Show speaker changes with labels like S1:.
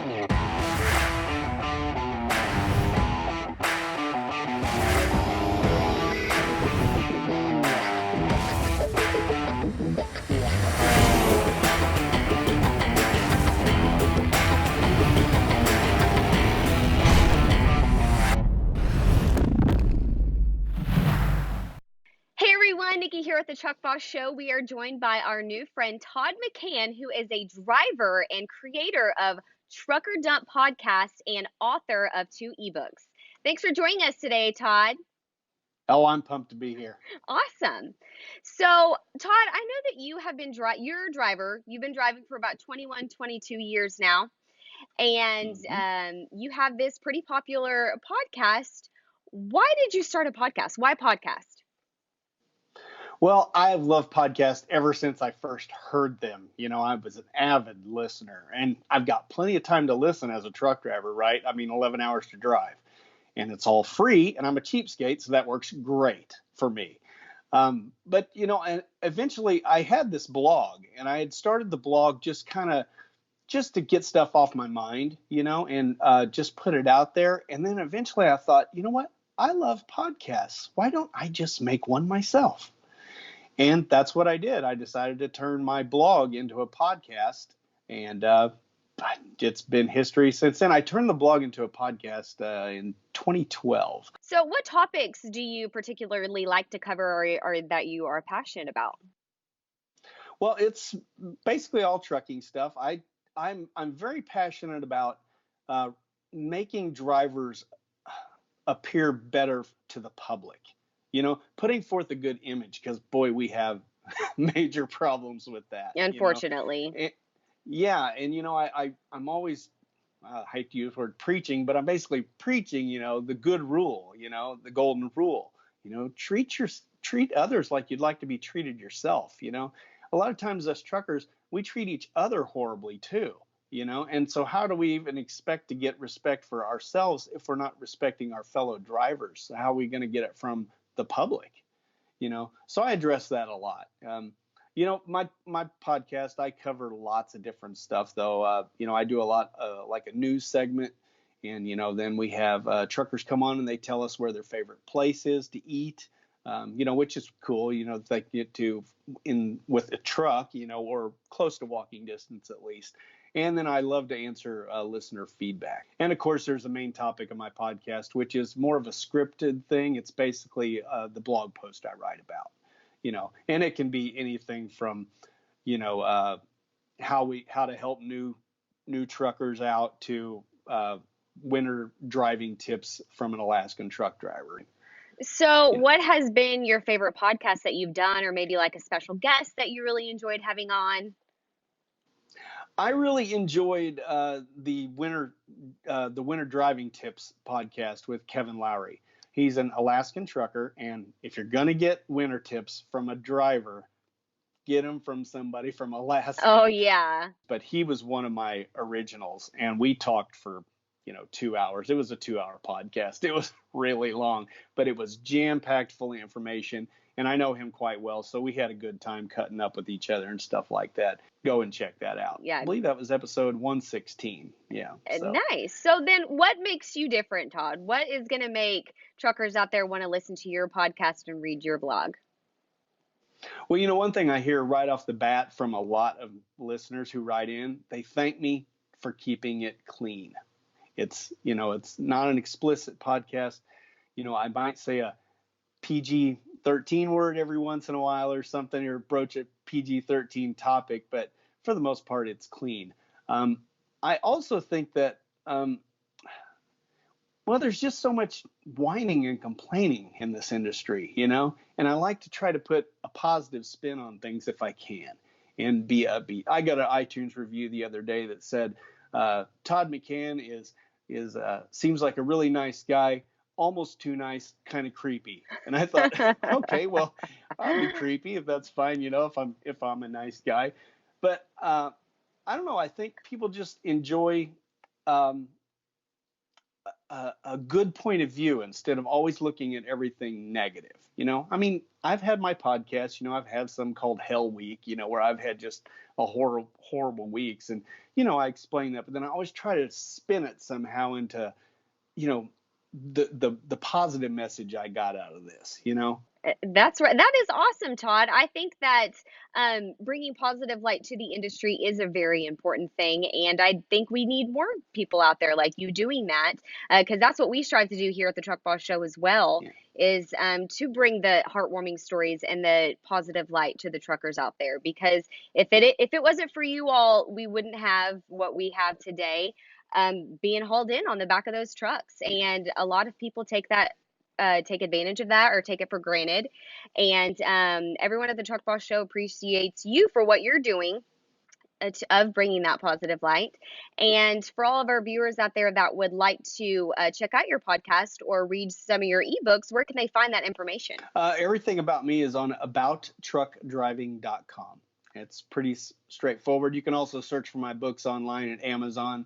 S1: Hey everyone, Niki here at the Truck Boss Show. We are joined by our new friend Todd McCann, who is a driver and creator of Trucker Dump Podcast and author of 2 ebooks. Thanks for joining us today, Todd.
S2: Oh, I'm pumped to be here.
S1: Awesome. So, Todd, I know that you have been you're a driver. You've been driving for about 21, 22 years now, and you have this pretty popular podcast. Why did you start a podcast? Why podcast?
S2: Well, I've loved podcasts ever since I first heard them. I was an avid listener, and I've got plenty of time to listen as a truck driver, right? 11 hours to drive, and it's all free, and I'm a cheapskate, so that works great for me. But and eventually I had this blog, and I had started the blog just to get stuff off my mind, and just put it out there. And then eventually I thought, you know what? I love podcasts. Why don't I just make one myself? And that's what I did. I decided to turn my blog into a podcast, and it's been history since then. I turned the blog into a podcast in 2012.
S1: So what topics do you particularly like to cover or that you are passionate about?
S2: Well, it's basically all trucking stuff. I'm very passionate about making drivers appear better to the public. Putting forth a good image, because boy, we have major problems with that.
S1: Unfortunately.
S2: I'm always, I hate to use the word preaching, but I'm basically preaching, the good rule, the golden rule. Treat others like you'd like to be treated yourself. A lot of times us truckers, we treat each other horribly too. And so how do we even expect to get respect for ourselves if we're not respecting our fellow drivers? How are we going to get it from the public? So I address that a lot. My podcast, I cover lots of different stuff though. I do a lot like a news segment, and then we have truckers come on and they tell us where their favorite place is to eat, which is cool. If they get to with a truck, or close to walking distance at least. And then I love to answer listener feedback. And of course, there's a main topic of my podcast, which is more of a scripted thing. It's basically the blog post I write about, and it can be anything from, how to help new truckers out to winter driving tips from an Alaskan truck driver.
S1: So what has been your favorite podcast that you've done, or maybe like a special guest that you really enjoyed having on?
S2: I really enjoyed the winter driving tips podcast with Kevin Lowry. He's an Alaskan trucker, and if you're gonna get winter tips from a driver, get them from somebody from Alaska.
S1: Oh yeah.
S2: But he was one of my originals, and we talked for 2 hours. It was a 2-hour podcast. It was really long, but it was jam-packed full of information. And I know him quite well, so we had a good time cutting up with each other and stuff like that. Go and check that out.
S1: Yeah.
S2: I believe that was episode 116. Yeah. So.
S1: Nice. So then what makes you different, Todd? What is going to make truckers out there want to listen to your podcast and read your blog?
S2: Well, one thing I hear right off the bat from a lot of listeners who write in, they thank me for keeping it clean. It's not an explicit podcast. I might say a PG-13 word every once in a while or something, or broach a PG-13 topic, but for the most part, it's clean. I also think that, there's just so much whining and complaining in this industry, and I like to try to put a positive spin on things if I can and be upbeat. I got an iTunes review the other day that said, Todd McCann seems like a really nice guy, almost too nice, kind of creepy. And I thought, okay, well, I'll be creepy if that's fine, if I'm a nice guy. But I don't know. I think people just enjoy a good point of view instead of always looking at everything negative. I mean, I've had my podcast, I've had some called Hell Week, where I've had just a horrible weeks. And, I explain that, but then I always try to spin it somehow into, you know, the positive message I got out of this.
S1: That's right. That is awesome, Todd. I think that bringing positive light to the industry is a very important thing, and I think we need more people out there like you doing that, because that's what we strive to do here at the Truck Boss Show as well,
S2: Yeah.
S1: is to bring the heartwarming stories and the positive light to the truckers out there. Because if it wasn't for you all, we wouldn't have what we have today, being hauled in on the back of those trucks, and a lot of people take advantage of that or take it for granted. And everyone at the Truck Boss Show appreciates you for what you're doing of bringing that positive light. And for all of our viewers out there that would like to check out your podcast or read some of your ebooks, where can they find that information?
S2: Everything about me is on abouttruckdriving.com. It's pretty straightforward. You can also search for my books online at Amazon.